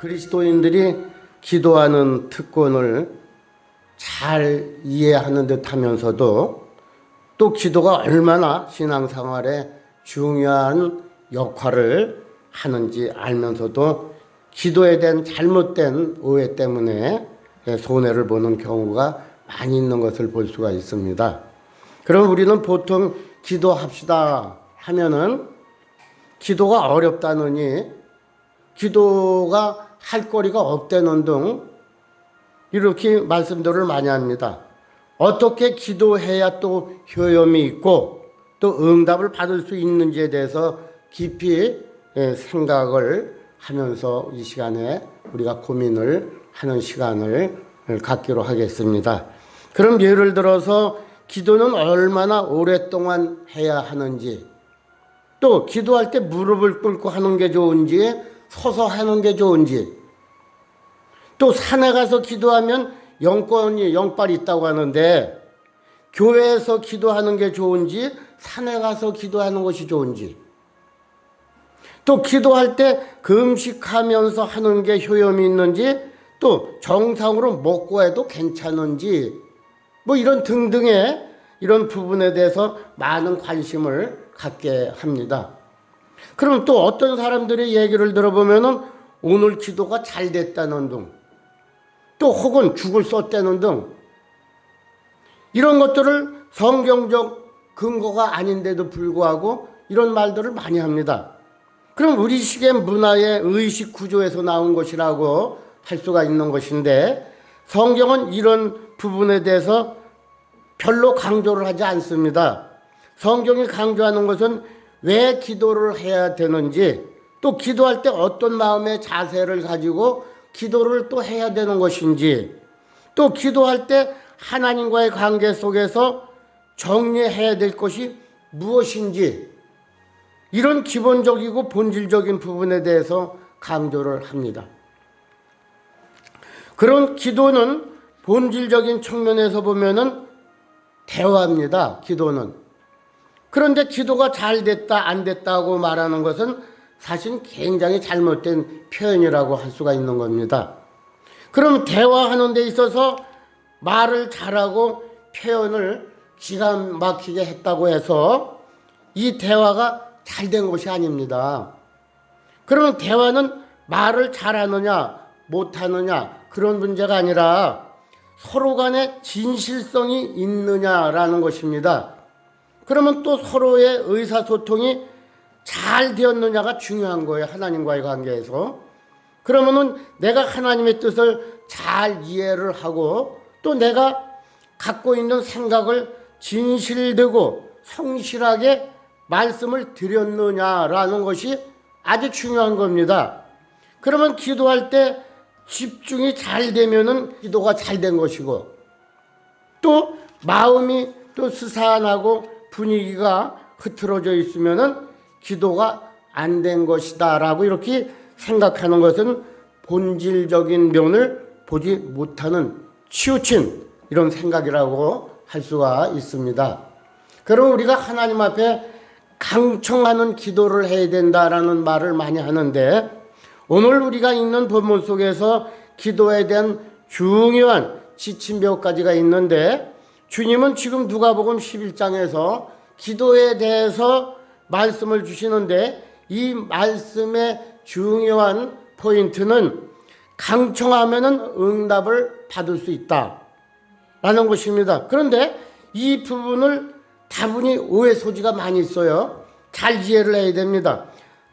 그리스도인들이 기도하는 특권을 잘 이해하는 듯 하면서도 또 기도가 얼마나 신앙생활에 중요한 역할을 하는지 알면서도 기도에 대한 잘못된 오해 때문에 손해를 보는 경우가 많이 있는 것을 볼 수가 있습니다. 그럼 우리는 보통 기도합시다 하면은 기도가 어렵다느니 기도가 할 거리가 없다는 등 이렇게 말씀들을 많이 합니다. 어떻게 기도해야 또 효험이 있고 또 응답을 받을 수 있는지에 대해서 깊이 생각을 하면서 이 시간에 우리가 고민을 하는 시간을 갖기로 하겠습니다. 그럼 예를 들어서 기도는 얼마나 오랫동안 해야 하는지, 또 기도할 때 무릎을 꿇고 하는 게 좋은지 서서 하는 게 좋은지, 또 산에 가서 기도하면 영빨이 있다고 하는데 교회에서 기도하는 게 좋은지 산에 가서 기도하는 것이 좋은지, 또 기도할 때 금식하면서 하는 게 효험이 있는지, 또 정상으로 먹고 해도 괜찮은지, 이런 등등의 이런 부분에 대해서 많은 관심을 갖게 합니다. 그럼 또 어떤 사람들의 얘기를 들어보면은 오늘 기도가 잘 됐다는 등, 또 혹은 죽을 썼다는 등 이런 것들을 성경적 근거가 아닌데도 불구하고 이런 말들을 많이 합니다. 그럼 우리식의 문화의 의식 구조에서 나온 것이라고 할 수가 있는 것인데 성경은 이런 부분에 대해서 별로 강조를 하지 않습니다. 성경이 강조하는 것은 왜 기도를 해야 되는지, 또 기도할 때 어떤 마음의 자세를 가지고 기도를 또 해야 되는 것인지, 또 기도할 때 하나님과의 관계 속에서 정리해야 될 것이 무엇인지, 이런 기본적이고 본질적인 부분에 대해서 강조를 합니다. 그런 기도는 본질적인 측면에서 보면은 대화입니다. 기도는. 그런데 기도가 잘 됐다 안 됐다고 말하는 것은 사실 굉장히 잘못된 표현이라고 할 수가 있는 겁니다. 그럼 대화하는 데 있어서 말을 잘하고 표현을 기가 막히게 했다고 해서 이 대화가 잘된 것이 아닙니다. 그러면 대화는 말을 잘하느냐 못하느냐 그런 문제가 아니라 서로 간에 진실성이 있느냐라는 것입니다. 그러면 또 서로의 의사소통이 잘 되었느냐가 중요한 거예요. 하나님과의 관계에서. 그러면은 내가 하나님의 뜻을 잘 이해를 하고 또 내가 갖고 있는 생각을 진실되고 성실하게 말씀을 드렸느냐라는 것이 아주 중요한 겁니다. 그러면 기도할 때 집중이 잘 되면은 기도가 잘 된 것이고, 또 마음이 또 스산하고 분위기가 흐트러져 있으면은 기도가 안 된 것이다라고 이렇게 생각하는 것은 본질적인 면을 보지 못하는 치우친 이런 생각이라고 할 수가 있습니다. 그럼 우리가 하나님 앞에 강청하는 기도를 해야 된다라는 말을 많이 하는데, 오늘 우리가 읽는 본문 속에서 기도에 대한 중요한 지침 몇 가지가 있는데, 주님은 지금 누가복음 11장에서 기도에 대해서 말씀을 주시는데, 이 말씀의 중요한 포인트는 강청하면은 응답을 받을 수 있다라는 것입니다. 그런데 이 부분을 다분히 오해 소지가 많이 있어요. 잘 이해를 해야 됩니다.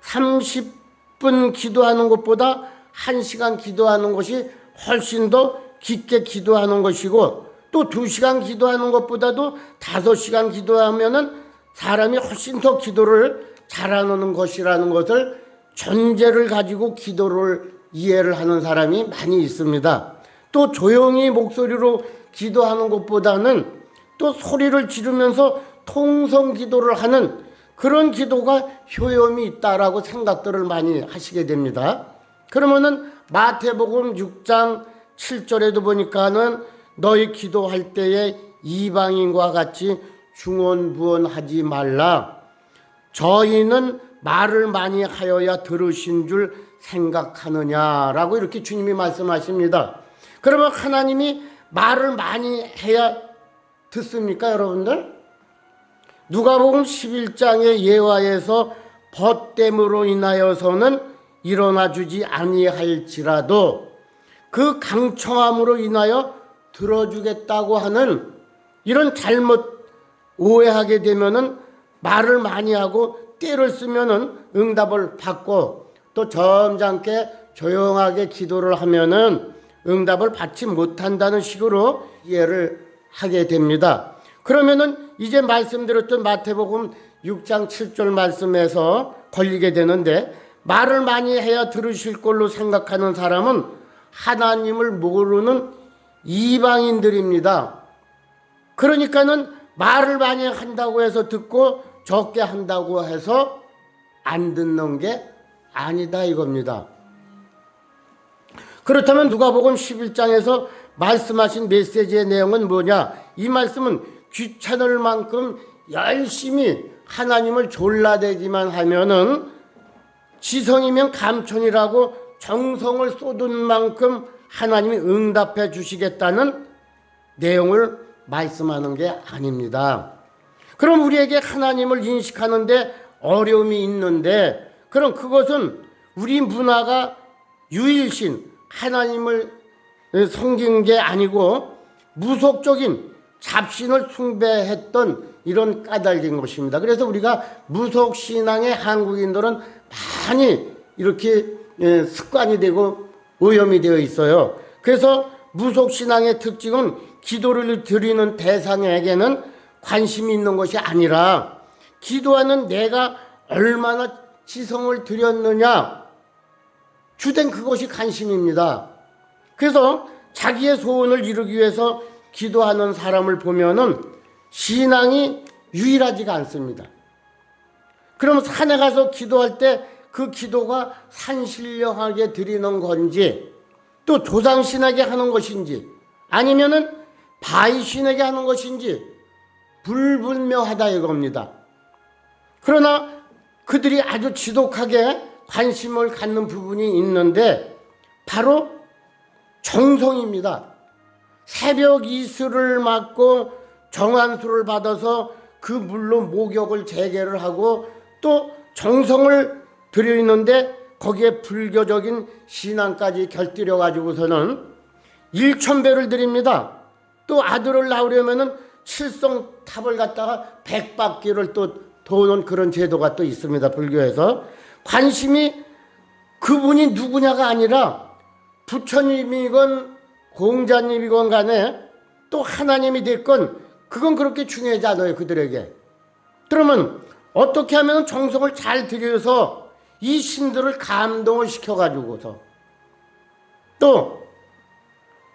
30분 기도하는 것보다 1시간 기도하는 것이 훨씬 더 깊게 기도하는 것이고, 또 2시간 기도하는 것보다도 5시간 기도하면은 사람이 훨씬 더 기도를 잘하는 것이라는 것을 전제를 가지고 기도를 이해를 하는 사람이 많이 있습니다. 또 조용히 목소리로 기도하는 것보다는 또 소리를 지르면서 통성 기도를 하는 그런 기도가 효험이 있다라고 생각들을 많이 하시게 됩니다. 그러면은 마태복음 6장 7절에도 보니까는 너희 기도할 때에 이방인과 같이 중언부언하지 말라. 저희는 말을 많이 하여야 들으신 줄 생각하느냐라고 이렇게 주님이 말씀하십니다. 그러면 하나님이 말을 많이 해야 듣습니까, 여러분들? 누가복음 11장의 예화에서 벗됨으로 인하여서는 일어나 주지 아니할지라도 그 강청함으로 인하여 들어주겠다고 하는 이런 잘못 오해하게 되면은 말을 많이 하고 때를 쓰면은 응답을 받고 또 점잖게 조용하게 기도를 하면은 응답을 받지 못한다는 식으로 이해를 하게 됩니다. 그러면은 이제 말씀드렸던 마태복음 6장 7절 말씀에서 걸리게 되는데, 말을 많이 해야 들으실 걸로 생각하는 사람은 하나님을 모르는 이방인들입니다. 그러니까는 말을 많이 한다고 해서 듣고 적게 한다고 해서 안 듣는 게 아니다 이겁니다. 그렇다면 누가복음 11장에서 말씀하신 메시지의 내용은 뭐냐? 이 말씀은 귀찮을 만큼 열심히 하나님을 졸라대기만 하면은 지성이면 감천이라고 정성을 쏟은 만큼 하나님이 응답해 주시겠다는 내용을 말씀하는 게 아닙니다. 그럼 우리에게 하나님을 인식하는데 어려움이 있는데, 그럼 그것은 우리 문화가 유일신 하나님을 섬긴 게 아니고 무속적인 잡신을 숭배했던 이런 까닭인 것입니다. 그래서 우리가 무속신앙의 한국인들은 많이 이렇게 습관이 되고 오염이 되어 있어요. 그래서 무속신앙의 특징은 기도를 드리는 대상에게는 관심이 있는 것이 아니라 기도하는 내가 얼마나 지성을 드렸느냐, 주된 그것이 관심입니다. 그래서 자기의 소원을 이루기 위해서 기도하는 사람을 보면은 신앙이 유일하지가 않습니다. 그럼 산에 가서 기도할 때 그 기도가 산신령하게 드리는 건지, 또 조상신에게 하는 것인지, 아니면은 바위신에게 하는 것인지 불분명하다 이겁니다. 그러나 그들이 아주 지독하게 관심을 갖는 부분이 있는데 바로 정성입니다. 새벽 이슬을 맞고 정한수를 받아서 그 물로 목욕을 재개를 하고 또 정성을 들여 있는데 거기에 불교적인 신앙까지 곁들여 가지고서는 1,000배를 드립니다. 또 아들을 낳으려면은 칠성탑을 갖다가 100바퀴를 또 도는 그런 제도가 또 있습니다. 불교에서. 관심이 그분이 누구냐가 아니라 부처님이건 공자님이건 간에 또 하나님이 됐건 그건 그렇게 중요하지 않아요, 그들에게. 그러면 어떻게 하면 정성을 잘 들여서 이 신들을 감동을 시켜가지고서 또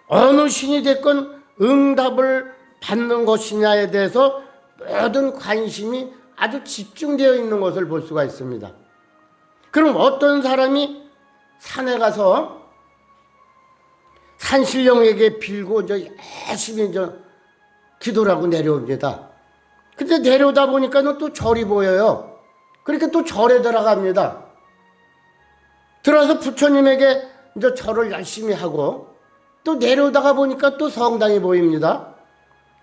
어느 신이 됐건 응답을 받는 것이냐에 대해서 모든 관심이 아주 집중되어 있는 것을 볼 수가 있습니다. 그럼 어떤 사람이 산에 가서 산신령에게 빌고 열심히 기도를 하고 내려옵니다. 근데 내려오다 보니까는 또 절이 보여요. 그러니까 또 절에 들어갑니다. 들어서 부처님에게 이제 절을 열심히 하고 또 내려오다가 보니까 또 성당이 보입니다.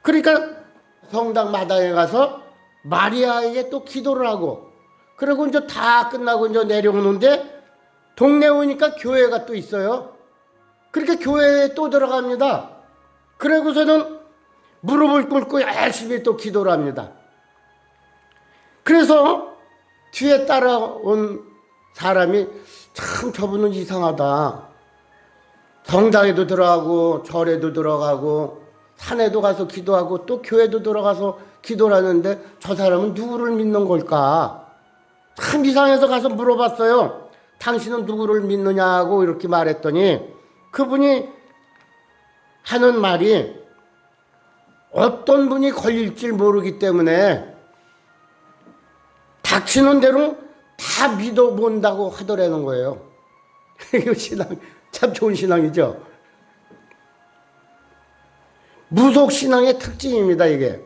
그러니까 성당 마당에 가서 마리아에게 또 기도를 하고, 그리고 이제 다 끝나고 이제 내려오는데 동네 오니까 교회가 또 있어요. 그러니까 교회에 또 들어갑니다. 그러고서는 무릎을 꿇고 열심히 또 기도를 합니다. 그래서 뒤에 따라온 사람이 참 저분은 이상하다. 성당에도 들어가고 절에도 들어가고 산에도 가서 기도하고 또 교회도 들어가서 기도를 하는데 저 사람은 누구를 믿는 걸까? 참 이상해서 가서 물어봤어요. 당신은 누구를 믿느냐고 이렇게 말했더니 그분이 하는 말이 어떤 분이 걸릴지 모르기 때문에 닥치는 대로 다 믿어본다고 하더라는 거예요. 이거 신앙, 참 좋은 신앙이죠. 무속신앙의 특징입니다, 이게.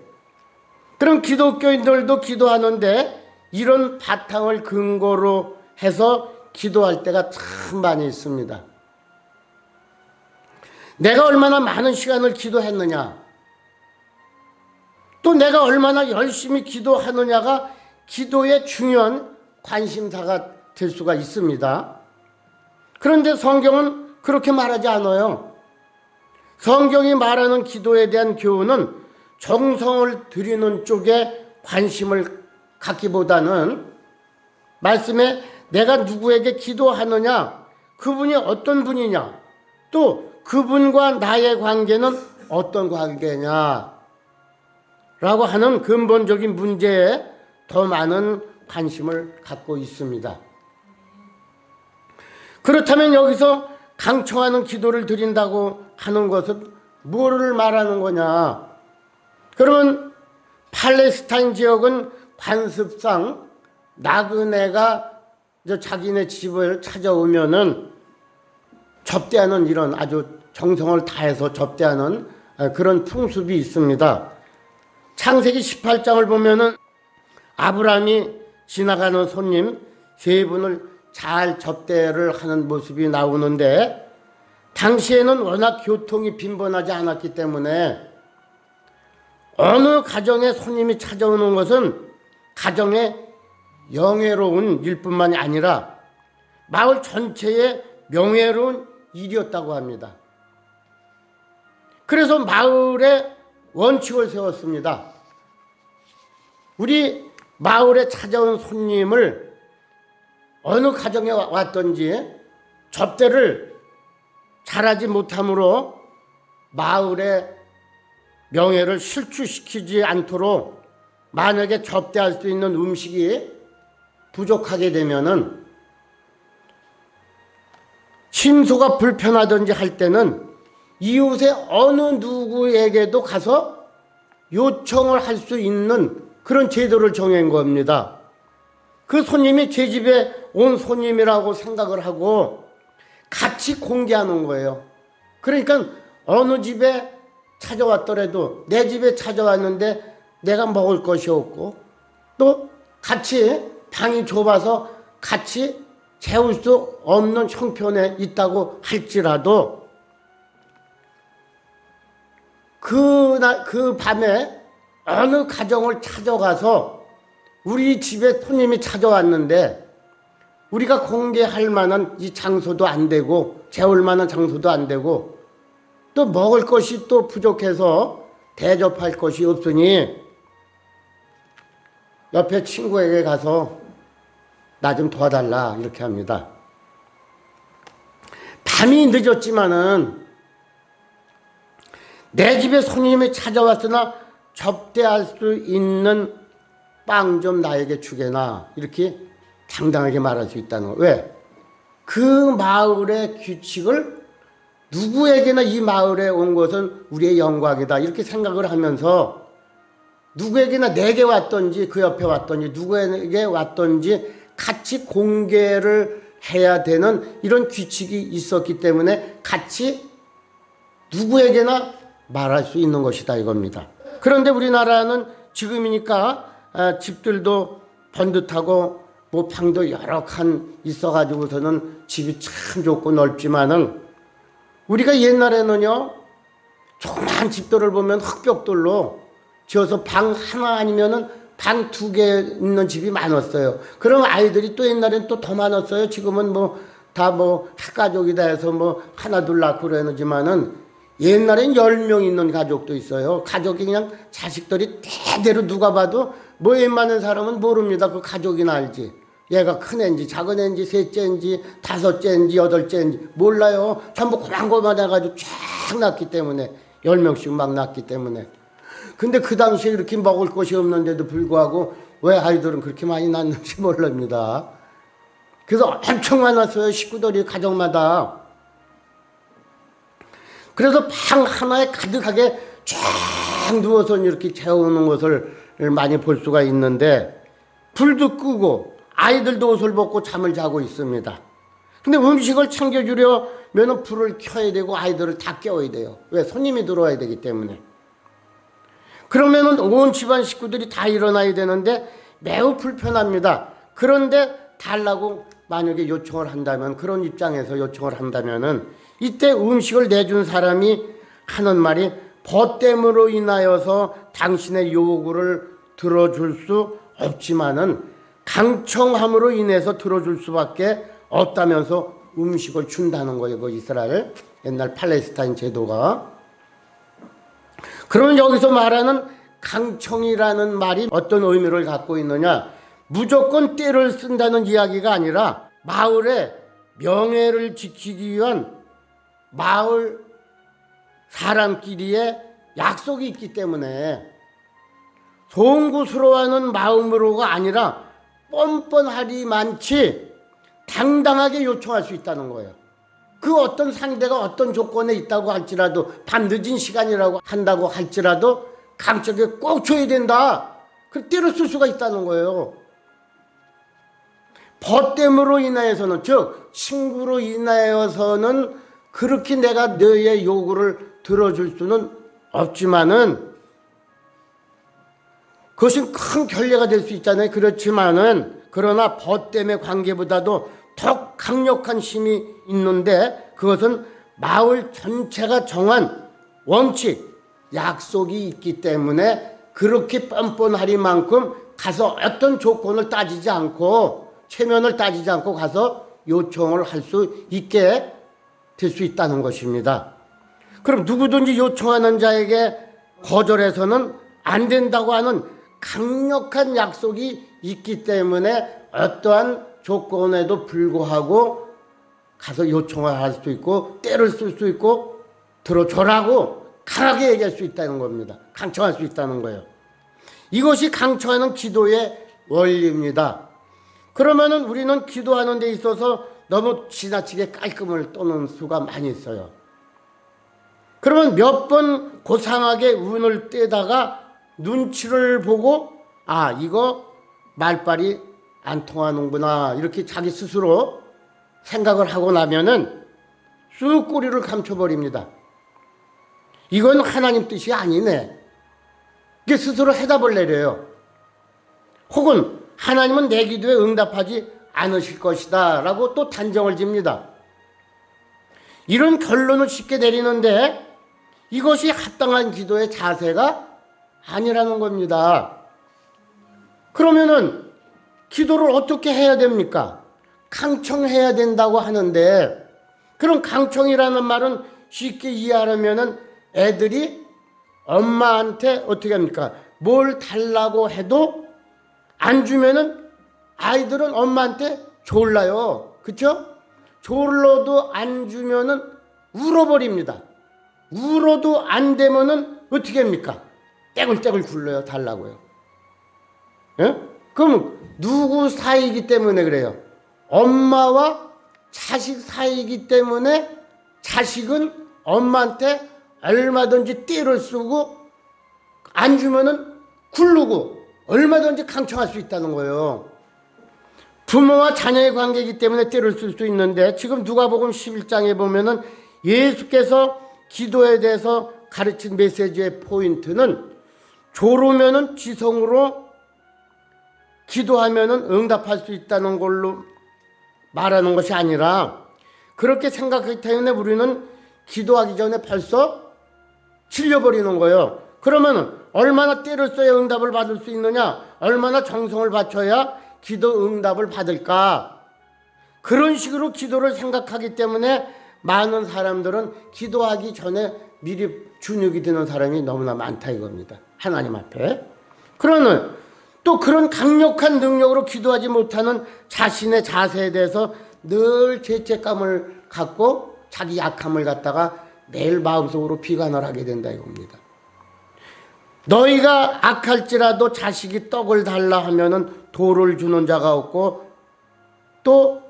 그럼 기독교인들도 기도하는데 이런 바탕을 근거로 해서 기도할 때가 참 많이 있습니다. 내가 얼마나 많은 시간을 기도했느냐, 또 내가 얼마나 열심히 기도하느냐가 기도의 중요한 관심사가 될 수가 있습니다. 그런데 성경은 그렇게 말하지 않아요. 성경이 말하는 기도에 대한 교훈은 정성을 들이는 쪽에 관심을 갖기보다는 말씀에 내가 누구에게 기도하느냐, 그분이 어떤 분이냐, 또 그분과 나의 관계는 어떤 관계냐 라고 하는 근본적인 문제에 더 많은 관심을 갖고 있습니다. 그렇다면 여기서 강청하는 기도를 드린다고 하는 것은 뭐를 말하는 거냐? 그러면 팔레스타인 지역은 관습상 나그네가 자기네 집을 찾아오면은 접대하는, 이런 아주 정성을 다해서 접대하는 그런 풍습이 있습니다. 창세기 18장을 보면은 아브라함이 지나가는 손님 세 분을 잘 접대를 하는 모습이 나오는데, 당시에는 워낙 교통이 빈번하지 않았기 때문에 어느 가정에 손님이 찾아오는 것은 가정의 영예로운 일뿐만이 아니라 마을 전체의 명예로운 일이었다고 합니다. 그래서 마을에 원칙을 세웠습니다. 우리 마을에 찾아온 손님을 어느 가정에 왔든지 접대를 잘하지 못함으로 마을의 명예를 실추시키지 않도록, 만약에 접대할 수 있는 음식이 부족하게 되면은, 신소가 불편하든지 할 때는 이웃의 어느 누구에게도 가서 요청을 할 수 있는 그런 제도를 정한 겁니다. 그 손님이 제 집에 온 손님이라고 생각을 하고 같이 공개하는 거예요. 그러니까 어느 집에 찾아왔더라도 내 집에 찾아왔는데 내가 먹을 것이 없고, 또 같이 방이 좁아서 같이 재울 수 없는 형편에 있다고 할지라도 그 밤에 어느 가정을 찾아가서 우리 집에 손님이 찾아왔는데 우리가 공개할 만한 이 장소도 안 되고 재울 만한 장소도 안 되고 또 먹을 것이 또 부족해서 대접할 것이 없으니 옆에 친구에게 가서 나 좀 도와달라 이렇게 합니다. 밤이 늦었지만은 내 집에 손님이 찾아왔으나 접대할 수 있는 빵 좀 나에게 주게나, 이렇게 당당하게 말할 수 있다는 거예요. 왜? 그 마을의 규칙을 누구에게나 이 마을에 온 것은 우리의 영광이다 이렇게 생각을 하면서, 누구에게나 내게 왔든지 그 옆에 왔든지 누구에게 왔든지 같이 공개를 해야 되는 이런 규칙이 있었기 때문에 같이 누구에게나 말할 수 있는 것이다 이겁니다. 그런데 우리나라는 지금이니까 집들도 번듯하고 뭐 방도 여러 칸 있어가지고서는 집이 참 좋고 넓지만은, 우리가 옛날에는요 조그만 집들을 보면 흙벽돌로 지어서 방 하나 아니면은 방 2개 있는 집이 많았어요. 그럼 아이들이 또 옛날엔 또 더 많았어요. 지금은 다 핵가족이다 해서 하나 둘 낳고 그러지만은 옛날엔 10명 있는 가족도 있어요. 가족이 그냥 자식들이 대대로 누가 봐도 웬만한 사람은 모릅니다. 그 가족이나 알지. 얘가 큰 애인지 작은 애인지 셋째인지 다섯째인지 여덟째인지 몰라요. 전부 고만고만해가지고 쫙 낳기 때문에, 10명씩 막 낳기 때문에. 근데 그 당시에 이렇게 먹을 것이 없는데도 불구하고 왜 아이들은 그렇게 많이 낳는지 모릅니다. 그래서 엄청 많았어요. 식구들이 가정마다. 그래서 방 하나에 가득하게 쫙 누워서 이렇게 재우는 것을 많이 볼 수가 있는데, 불도 끄고 아이들도 옷을 벗고 잠을 자고 있습니다. 근데 음식을 챙겨주려면 불을 켜야 되고 아이들을 다 깨워야 돼요. 왜? 손님이 들어와야 되기 때문에. 그러면은 온 집안 식구들이 다 일어나야 되는데 매우 불편합니다. 그런데 달라고 만약에 요청을 한다면, 그런 입장에서 요청을 한다면은 이때 음식을 내준 사람이 하는 말이 벗됨으로 인하여서 당신의 요구를 들어줄 수 없지만은 강청함으로 인해서 들어줄 수밖에 없다면서 음식을 준다는 거예요. 그 이스라엘 옛날 팔레스타인 제도가. 그러면 여기서 말하는 강청이라는 말이 어떤 의미를 갖고 있느냐? 무조건 떼를 쓴다는 이야기가 아니라 마을의 명예를 지키기 위한 마을 사람끼리의 약속이 있기 때문에 송구스러워하는 마음으로가 아니라 뻔뻔하리만치 당당하게 요청할 수 있다는 거예요. 그 어떤 상대가 어떤 조건에 있다고 할지라도, 밤 늦은 시간이라고 한다고 할지라도 강력하게 꼭 줘야 된다. 그 때를 쓸 수가 있다는 거예요. 벗됨으로 인하여서는, 즉 친구로 인하여서는 그렇게 내가 너의 요구를 들어줄 수는 없지만은, 그것은 큰 결례가 될 수 있잖아요. 그렇지만은, 그러나 벗됨의 관계보다도 더 강력한 힘이 있는데, 그것은 마을 전체가 정한 원칙, 약속이 있기 때문에 그렇게 뻔뻔하리만큼 가서 어떤 조건을 따지지 않고, 체면을 따지지 않고 가서 요청을 할 수 있게 될 수 있다는 것입니다. 그럼 누구든지 요청하는 자에게 거절해서는 안 된다고 하는 강력한 약속이 있기 때문에 어떠한 조건에도 불구하고 가서 요청을 할 수 있고, 때를 쓸 수 있고, 들어줘라고 강하게 얘기할 수 있다는 겁니다. 강청할 수 있다는 거예요. 이것이 강청하는 기도의 원리입니다. 그러면은 우리는 기도하는 데 있어서 너무 지나치게 깔끔을 떠는 수가 많이 있어요. 그러면 몇 번 고상하게 운을 떼다가 눈치를 보고, 아, 이거 말빨이 안 통하는구나, 이렇게 자기 스스로 생각을 하고 나면은 쑥 꼬리를 감춰버립니다. 이건 하나님 뜻이 아니네. 이게 스스로 해답을 내려요. 혹은 하나님은 내 기도에 응답하지 않으실 것이다 라고 또 단정을 집니다. 이런 결론을 쉽게 내리는데 이것이 합당한 기도의 자세가 아니라는 겁니다. 그러면은 기도를 어떻게 해야 됩니까? 강청해야 된다고 하는데, 그럼 강청이라는 말은 쉽게 이해하려면은 애들이 엄마한테 어떻게 합니까? 뭘 달라고 해도 안 주면은 아이들은 엄마한테 졸라요. 그쵸? 졸러도 안 주면은 울어버립니다. 울어도 안 되면은 어떻게 합니까? 떼굴떼굴 굴러요. 달라고요. 예? 그럼 누구 사이이기 때문에 그래요? 엄마와 자식 사이이기 때문에 자식은 엄마한테 얼마든지 떼를 쓰고 안 주면은 굴르고 얼마든지 강청할 수 있다는 거예요. 부모와 자녀의 관계이기 때문에 떼를 쓸 수 있는데, 지금 누가복음 11장에 보면은 예수께서 기도에 대해서 가르친 메시지의 포인트는 조르면은 지성으로 기도하면은 응답할 수 있다는 걸로 말하는 것이 아니라, 그렇게 생각하기 때문에 우리는 기도하기 전에 벌써 질려버리는 거예요. 그러면 얼마나 때를 써야 응답을 받을 수 있느냐? 얼마나 정성을 바쳐야 기도 응답을 받을까? 그런 식으로 기도를 생각하기 때문에 많은 사람들은 기도하기 전에 미리 주눅이 드는 사람이 너무나 많다 이겁니다. 하나님 앞에. 그러는 또 그런 강력한 능력으로 기도하지 못하는 자신의 자세에 대해서 늘 죄책감을 갖고 자기 약함을 갖다가 매일 마음속으로 비관을 하게 된다 이겁니다. 너희가 악할지라도 자식이 떡을 달라 하면은 돌을 주는 자가 없고, 또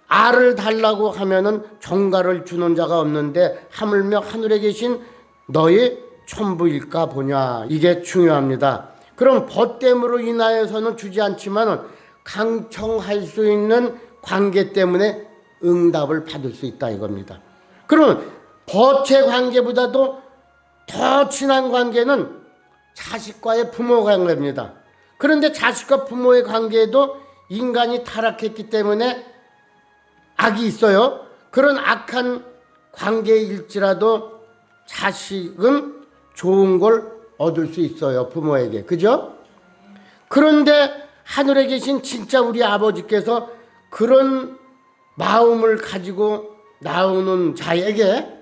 알을 달라고 하면은 종가를 주는 자가 없는데 하물며 하늘에 계신 너희 천부일까 보냐. 이게 중요합니다. 그럼 벗됨으로 인하여서는 주지 않지만은 강청할 수 있는 관계 때문에 응답을 받을 수 있다 이겁니다. 그러면 벗의 관계보다도 더 친한 관계는 자식과의 부모 관계입니다. 그런데 자식과 부모의 관계에도 인간이 타락했기 때문에 악이 있어요. 그런 악한 관계일지라도 자식은 좋은 걸 얻을 수 있어요. 부모에게. 그죠? 그런데 하늘에 계신 진짜 우리 아버지께서 그런 마음을 가지고 나오는 자에게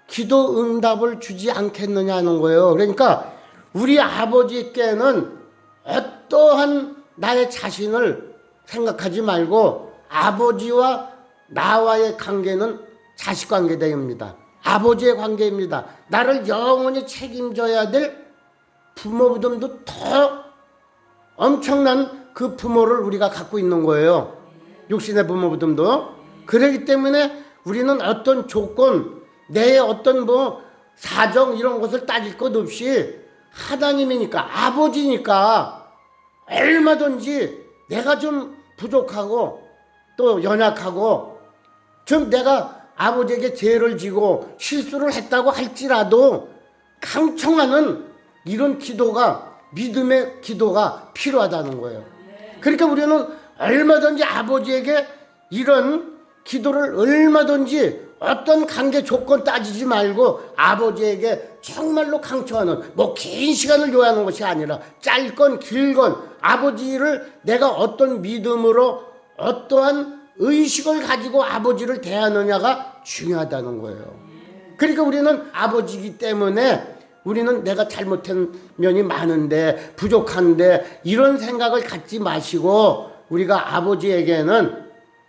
기도 응답을 주지 않겠느냐는 거예요. 그러니까 우리 아버지께는 어떠한 나의 자신을 생각하지 말고 아버지와 나와의 관계는 자식 관계입니다. 아버지의 관계입니다. 나를 영원히 책임져야 될 부모보다도 더 엄청난 그 부모를 우리가 갖고 있는 거예요. 육신의 부모보다도. 그렇기 때문에 우리는 어떤 조건, 내 어떤 사정 이런 것을 따질 것 없이 하나님이니까, 아버지니까 얼마든지 내가 좀 부족하고 또 연약하고 좀 내가 아버지에게 죄를 지고 실수를 했다고 할지라도 강청하는 이런 기도가, 믿음의 기도가 필요하다는 거예요. 그러니까 우리는 얼마든지 아버지에게 이런 기도를 얼마든지 어떤 관계 조건 따지지 말고 아버지에게 정말로 강청하는, 긴 시간을 요하는 것이 아니라 짧건 길건 아버지를 내가 어떤 믿음으로 어떠한 의식을 가지고 아버지를 대하느냐가 중요하다는 거예요. 그러니까 우리는 아버지이기 때문에 우리는 내가 잘못한 면이 많은데 부족한데 이런 생각을 갖지 마시고 우리가 아버지에게는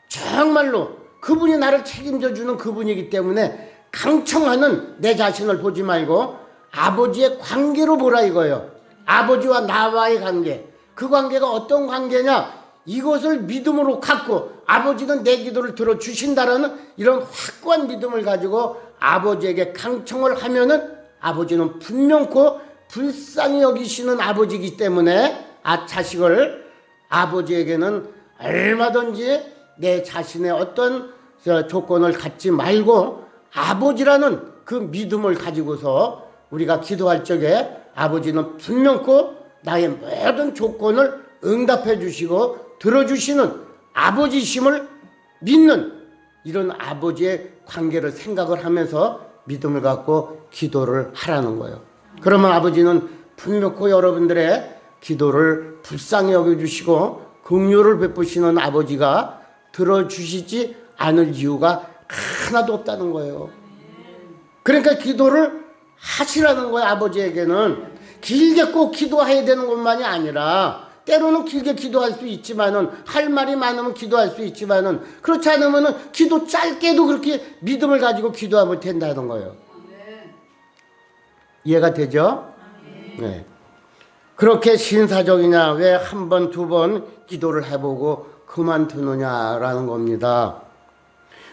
정말로 그분이 나를 책임져 주는 그분이기 때문에 강청하는 내 자신을 보지 말고 아버지의 관계로 보라 이거예요. 아버지와 나와의 관계. 그 관계가 어떤 관계냐? 이것을 믿음으로 갖고 아버지는 내 기도를 들어주신다라는 이런 확고한 믿음을 가지고 아버지에게 강청을 하면은 아버지는 분명코 불쌍히 여기시는 아버지이기 때문에 자식을 아버지에게는 얼마든지 내 자신의 어떤 조건을 갖지 말고 아버지라는 그 믿음을 가지고서 우리가 기도할 적에 아버지는 분명코 나의 모든 조건을 응답해 주시고 들어주시는 아버지심을 믿는 이런 아버지의 관계를 생각을 하면서 믿음을 갖고 기도를 하라는 거예요. 그러면 아버지는 분명코 여러분들의 기도를 불쌍히 여겨주시고 긍휼을 베푸시는 아버지가 들어주시지 않을 이유가 하나도 없다는 거예요. 그러니까 기도를 하시라는 거예요. 아버지에게는 길게 꼭 기도해야 되는 것만이 아니라 때로는 길게 기도할 수 있지만은 할 말이 많으면 기도할 수 있지만은 그렇지 않으면은 기도 짧게도 그렇게 믿음을 가지고 기도하면 된다는 거예요. 이해가 되죠? 네. 그렇게 신사적이냐? 왜 한 번, 두 번 기도를 해보고 그만두느냐라는 겁니다.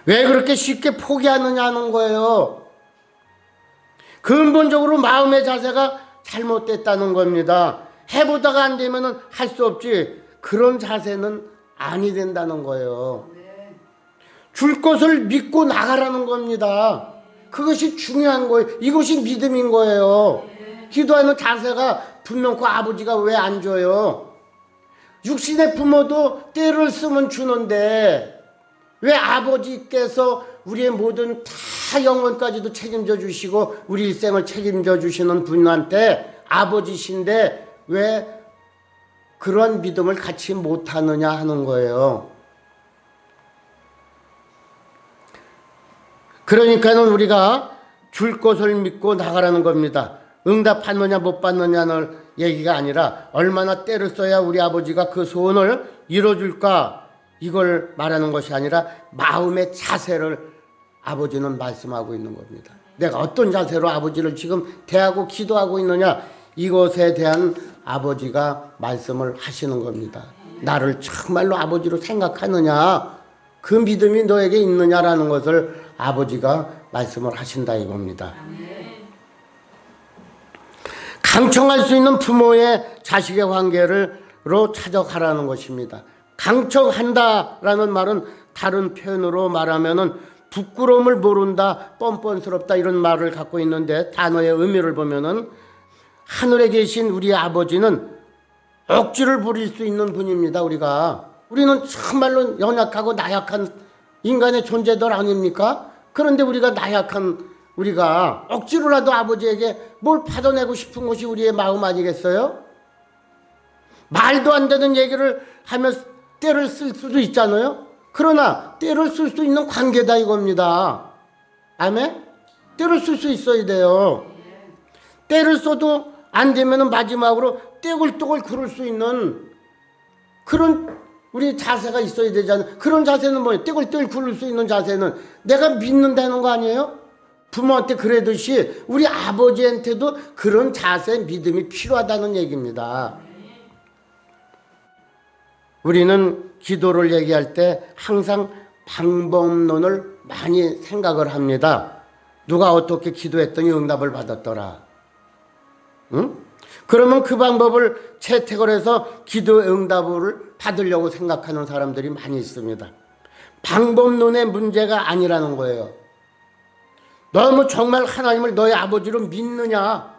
왜 그렇게 쉽게 포기하느냐는 거예요. 근본적으로 마음의 자세가 잘못됐다는 겁니다. 해보다가 안 되면은 할 수 없지. 그런 자세는 아니 된다는 거예요. 줄 것을 믿고 나가라는 겁니다. 그것이 중요한 거예요. 이것이 믿음인 거예요. 기도하는 자세가 분명코 아버지가 왜 안 줘요? 육신의 부모도 때를 쓰면 주는데 왜 아버지께서 우리의 모든 다 영혼까지도 책임져 주시고 우리 일생을 책임져 주시는 분한테 아버지신데 왜 그런 믿음을 갖지 못하느냐 하는 거예요. 그러니까는 우리가 줄 것을 믿고 나가라는 겁니다. 응답받느냐 못 받느냐는 얘기가 아니라 얼마나 때를 써야 우리 아버지가 그 소원을 이뤄줄까 이걸 말하는 것이 아니라 마음의 자세를 아버지는 말씀하고 있는 겁니다. 내가 어떤 자세로 아버지를 지금 대하고 기도하고 있느냐 이것에 대한 아버지가 말씀을 하시는 겁니다. 나를 정말로 아버지로 생각하느냐 그 믿음이 너에게 있느냐라는 것을 아버지가 말씀을 하신다 이겁니다. 강청할 수 있는 부모의 자식의 관계로 찾아가라는 것입니다. 강청한다라는 말은 다른 표현으로 말하면은 부끄러움을 모른다, 뻔뻔스럽다 이런 말을 갖고 있는데 단어의 의미를 보면은 하늘에 계신 우리 아버지는 억지를 부릴 수 있는 분입니다. 우리는 정말로 연약하고 나약한 인간의 존재들 아닙니까? 그런데 우리가 억지로라도 아버지에게 뭘 받아내고 싶은 것이 우리의 마음 아니겠어요? 말도 안 되는 얘기를 하며 때를 쓸 수도 있잖아요. 그러나 때를 쓸 수 있는 관계다 이겁니다. 아멘? 때를 쓸 수 있어야 돼요. 때를 써도 안 되면 마지막으로 떼굴떼굴 굴을 수 있는 그런 우리 자세가 있어야 되잖아요. 그런 자세는 뭐예요? 떼굴떼굴 굴을 수 있는 자세는 내가 믿는다는 거 아니에요? 부모한테 그러듯이 우리 아버지한테도 그런 자세, 믿음이 필요하다는 얘기입니다. 우리는 기도를 얘기할 때 항상 방법론을 많이 생각을 합니다. 누가 어떻게 기도했더니 응답을 받았더라. 응? 그러면 그 방법을 채택을 해서 기도 응답을 받으려고 생각하는 사람들이 많이 있습니다. 방법론의 문제가 아니라는 거예요. 너무 정말 하나님을 너의 아버지로 믿느냐?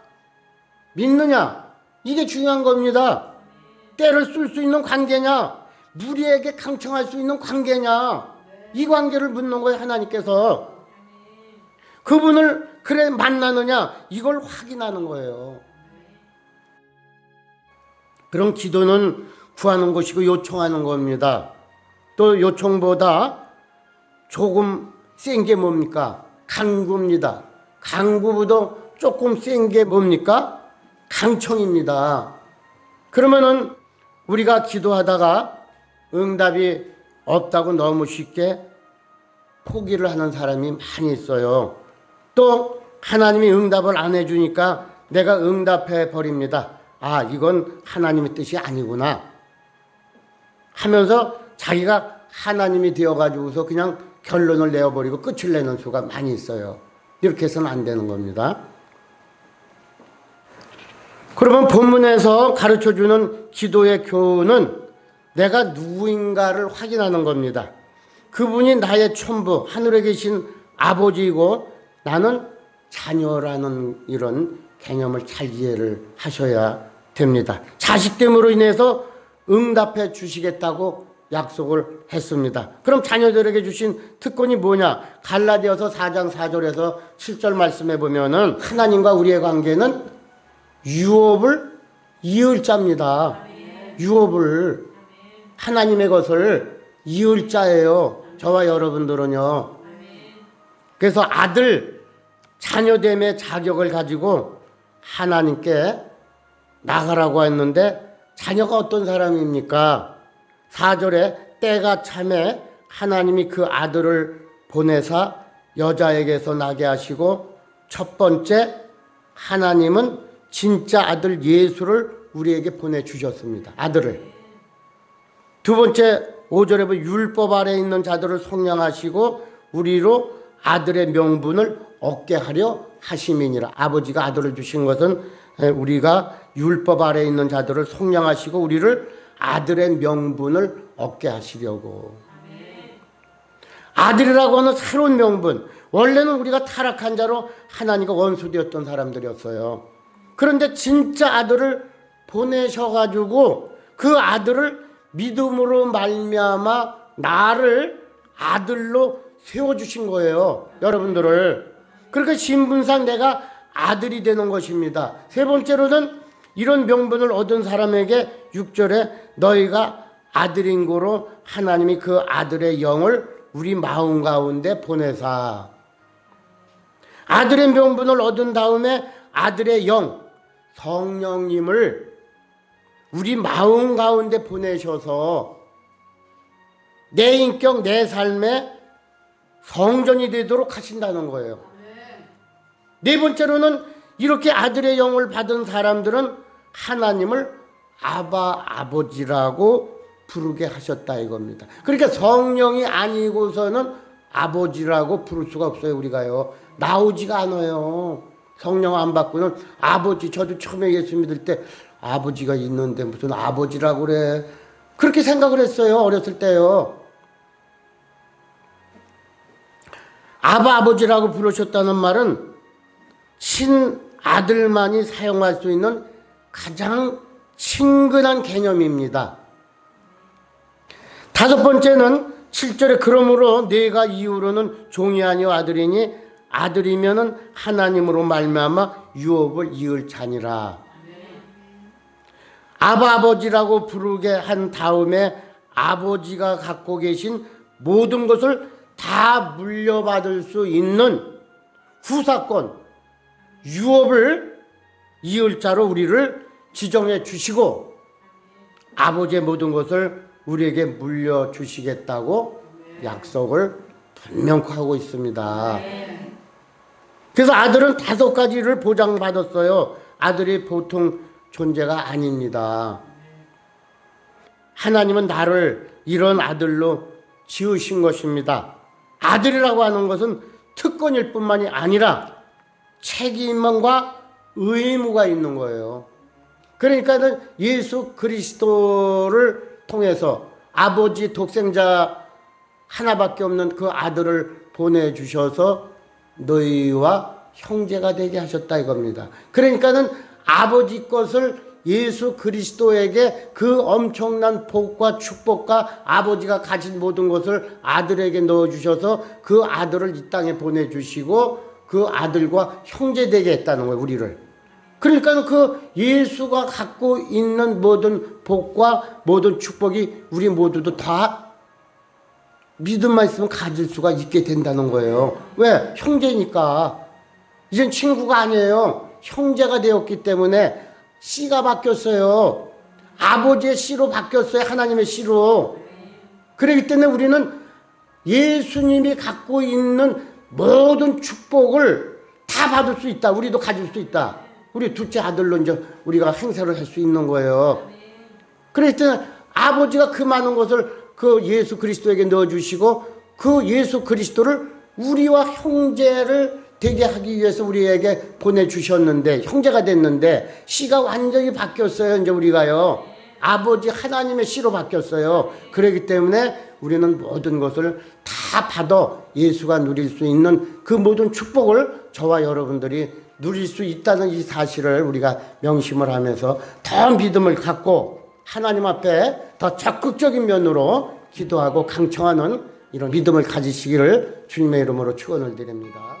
이게 중요한 겁니다. 때를 쓸 수 있는 관계냐? 무리에게 강청할 수 있는 관계냐? 이 관계를 묻는 거예요. 하나님께서. 그분을 그래 만나느냐? 이걸 확인하는 거예요. 그럼 기도는 구하는 것이고 요청하는 겁니다. 또 요청보다 조금 센 게 뭡니까? 간구입니다. 간구보다 조금 센 게 뭡니까? 강청입니다. 그러면은 우리가 기도하다가 응답이 없다고 너무 쉽게 포기를 하는 사람이 많이 있어요. 또 하나님이 응답을 안 해주니까 내가 응답해 버립니다. 아, 이건 하나님의 뜻이 아니구나 하면서 자기가 하나님이 되어가지고서 그냥 결론을 내어버리고 끝을 내는 수가 많이 있어요. 이렇게 해서는 안 되는 겁니다. 그러면 본문에서 가르쳐주는 기도의 교훈은 내가 누구인가를 확인하는 겁니다. 그분이 나의 천부, 하늘에 계신 아버지이고 나는 자녀라는 이런 개념을 잘 이해를 하셔야 됩니다. 자식됨으로 인해서 응답해 주시겠다고 약속을 했습니다. 그럼 자녀들에게 주신 특권이 뭐냐? 갈라디아서 4장 4절에서 7절 말씀해 보면은 하나님과 우리의 관계는 유업을 이을 자입니다. 유업을 하나님의 것을 이을 자예요. 저와 여러분들은요. 그래서 아들 자녀됨의 자격을 가지고 하나님께 나가라고 했는데 자녀가 어떤 사람입니까? 4절에 때가 참에 하나님이 그 아들을 보내사 여자에게서 나게 하시고 첫 번째 하나님은 진짜 아들 예수를 우리에게 보내주셨습니다. 아들을. 두 번째 5절에 보면 율법 아래에 있는 자들을 속량하시고 우리로 아들의 명분을 얻게 하려 하심이니라. 아버지가 아들을 주신 것은 우리가 율법 아래에 있는 자들을 속량하시고 우리를 아들의 명분을 얻게 하시려고. 아들이라고 하는 새로운 명분. 원래는 우리가 타락한 자로 하나님과 원수되었던 사람들이었어요. 그런데 진짜 아들을 보내셔가지고 그 아들을 믿음으로 말미암아 나를 아들로 세워주신 거예요. 여러분들을. 그러니까 신분상 내가 아들이 되는 것입니다. 세 번째로는 이런 명분을 얻은 사람에게 6절에 너희가 아들인 고로 하나님이 그 아들의 영을 우리 마음 가운데 보내사. 아들의 명분을 얻은 다음에 아들의 영, 성령님을 우리 마음 가운데 보내셔서 내 인격, 내 삶에 성전이 되도록 하신다는 거예요. 네 번째로는 이렇게 아들의 영을 받은 사람들은 하나님을 아바, 아버지라고 부르게 하셨다 이겁니다. 그러니까 성령이 아니고서는 아버지라고 부를 수가 없어요. 우리가요. 나오지가 않아요. 성령 안 받고는 아버지. 저도 처음에 예수 믿을 때 아버지가 있는데 무슨 아버지라고 그래. 그렇게 생각을 했어요. 어렸을 때요. 아바, 아버지라고 부르셨다는 말은 친아들만이 사용할 수 있는 가장 친근한 개념입니다. 다섯 번째는 7절에 그러므로 내가 이후로는 종이 아니요 아들이니 아들이면은 하나님으로 말미암아 유업을 이을 자니라. 아버지라고 부르게 한 다음에 아버지가 갖고 계신 모든 것을 다 물려받을 수 있는 후사권, 유업을 이을 자로 우리를 지정해 주시고 아버지의 모든 것을 우리에게 물려주시겠다고 약속을 분명히 하고 있습니다. 그래서 아들은 5가지를 보장받았어요. 아들이 보통 존재가 아닙니다. 하나님은 나를 이런 아들로 지으신 것입니다. 아들이라고 하는 것은 특권일 뿐만이 아니라 책임과 의무가 있는 거예요. 그러니까 예수 그리스도를 통해서 아버지 독생자 하나밖에 없는 그 아들을 보내주셔서 너희와 형제가 되게 하셨다 이겁니다. 그러니까는 아버지 것을 예수 그리스도에게 그 엄청난 복과 축복과 아버지가 가진 모든 것을 아들에게 넣어주셔서 그 아들을 이 땅에 보내주시고 그 아들과 형제 되게 했다는 거예요, 우리를. 그러니까 그 예수가 갖고 있는 모든 복과 모든 축복이 우리 모두도 다 믿음만 있으면 가질 수가 있게 된다는 거예요. 왜? 형제니까. 이젠 친구가 아니에요. 형제가 되었기 때문에 씨가 바뀌었어요. 아버지의 씨로 바뀌었어요. 하나님의 씨로. 그렇기 때문에 우리는 예수님이 갖고 있는 모든 축복을 다 받을 수 있다. 우리도 가질 수 있다. 우리 둘째 아들로 이제 우리가 행세를 할 수 있는 거예요. 그렇기 때문에 아버지가 그 많은 것을 그 예수 그리스도에게 넣어주시고 그 예수 그리스도를 우리와 형제를 되게 하기 위해서 우리에게 보내주셨는데 형제가 됐는데 씨가 완전히 바뀌었어요. 이제 우리가요. 아버지 하나님의 씨로 바뀌었어요. 그렇기 때문에 우리는 모든 것을 다 받아 예수가 누릴 수 있는 그 모든 축복을 저와 여러분들이 누릴 수 있다는 이 사실을 우리가 명심을 하면서 더 믿음을 갖고 하나님 앞에 더 적극적인 면으로 기도하고 강청하는 이런 믿음을 가지시기를 주님의 이름으로 축원을 드립니다.